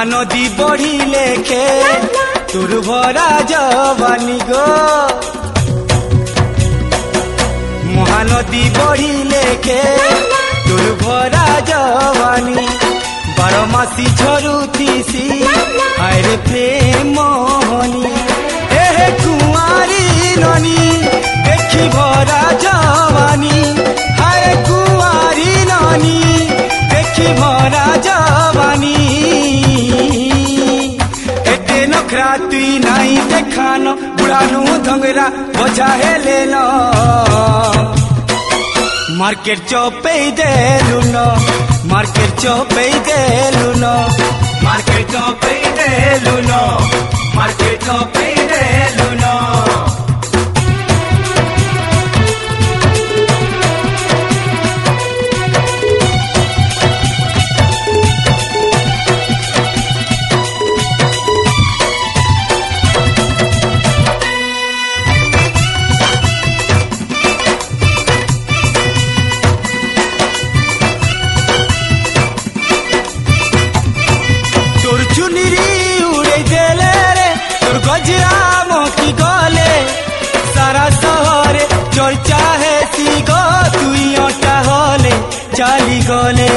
महानदी बढ़ी लेखे तुर भरा जवानी गो महानदी बढ़ी लेखे तुर भरा जवानी बारमासी झरुतीसी आरे प्रेम मोहनी ए कुआरी ननी देखी भरा जवानी हाय कुआरी ननी देखी भरा जवानी एते नखरा तुई नाई देखान बुढ़ानु धंगरा बोझा हेले न मार्केट चौपे देलु न मार्केट चौपे देलु न मार्केट चौपे देलु न मार्केट चौपे देलु न चर्चा है सी गो तुई अटा होले चाली गले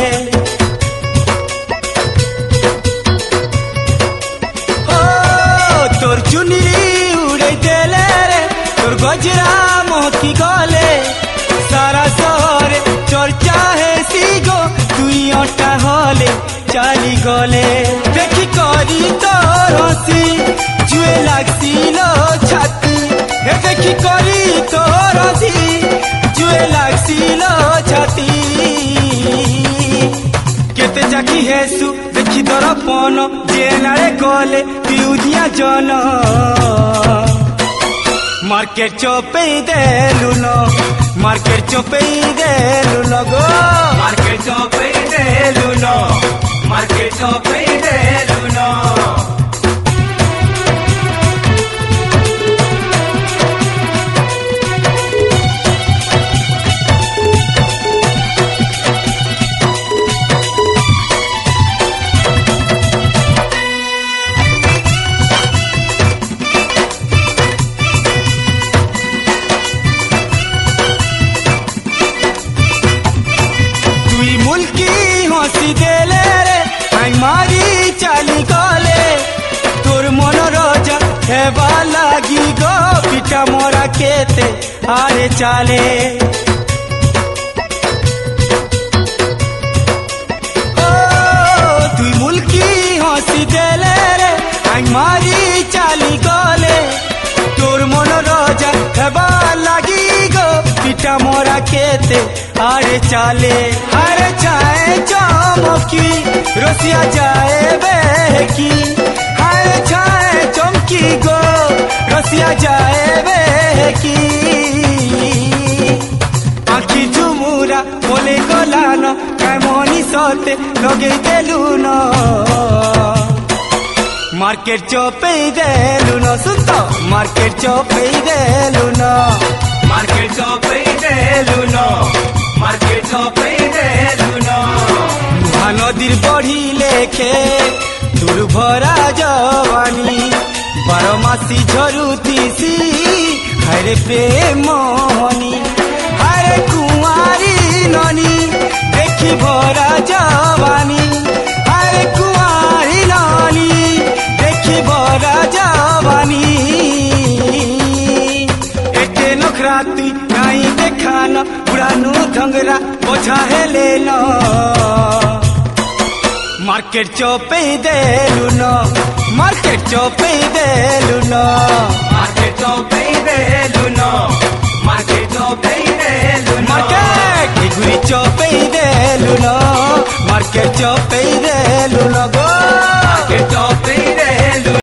ओ तोर चुनरी उड़े देले रे तोर गजरा मोती गले सारा शहर चर्चा है सी गो तुई अटा होले चाली गले देखी करी तोर हसी जुए लागसी लो छाती देखी करी तोर जुए लागसी लो छाती केते जाकी हेसु देखी दरपन जेनारे गले पिउदिया जन मार्केट चौपे देलु न मार्केट चौपे देलु न गो मार्केट चौपे देलु न मार्केट चौपे देलु न मारी चाली गले तोर मन रजा हेबा लागी गो पिटा मोरा केते आरे चाले ओ तुई मुल्की हंसी देले रे मारी चाली गले तोर मन रजा हेबा लागी गो पिटा मोरा केते आरे चाले अरे चाहे चमकी रसिया जाए बेकी हाय छाए चमकी गो रसिया जाए बेकी आखी झुमुरा बोले गलान काय मनी सते लगे देलु न मार्केट चौपे देलु न सुन तो मार्केट चौपे देलु न मार्केट चौपे देलु न मार्केट चौपे देलु न महानदीर बढ़ी लेखे तुर भरा जवानी बारमासी झरुतीसी हरे प्रेम मोहनी हरे कुआरी ननी देखी भरा जवानी हरे कुआरी ननी देखी भरा जवानी एते नखरा तुई नाई देखान बुढ़ानु धंगरा बोझा हेले न मार्केट चौपे देलु न मार्केट चौपे देलु न मार्केट चौपे देलु न मार्केट चौपे देलु न मार्केट गुरी चौपे देलु न मार्केट चौपे देलु न गो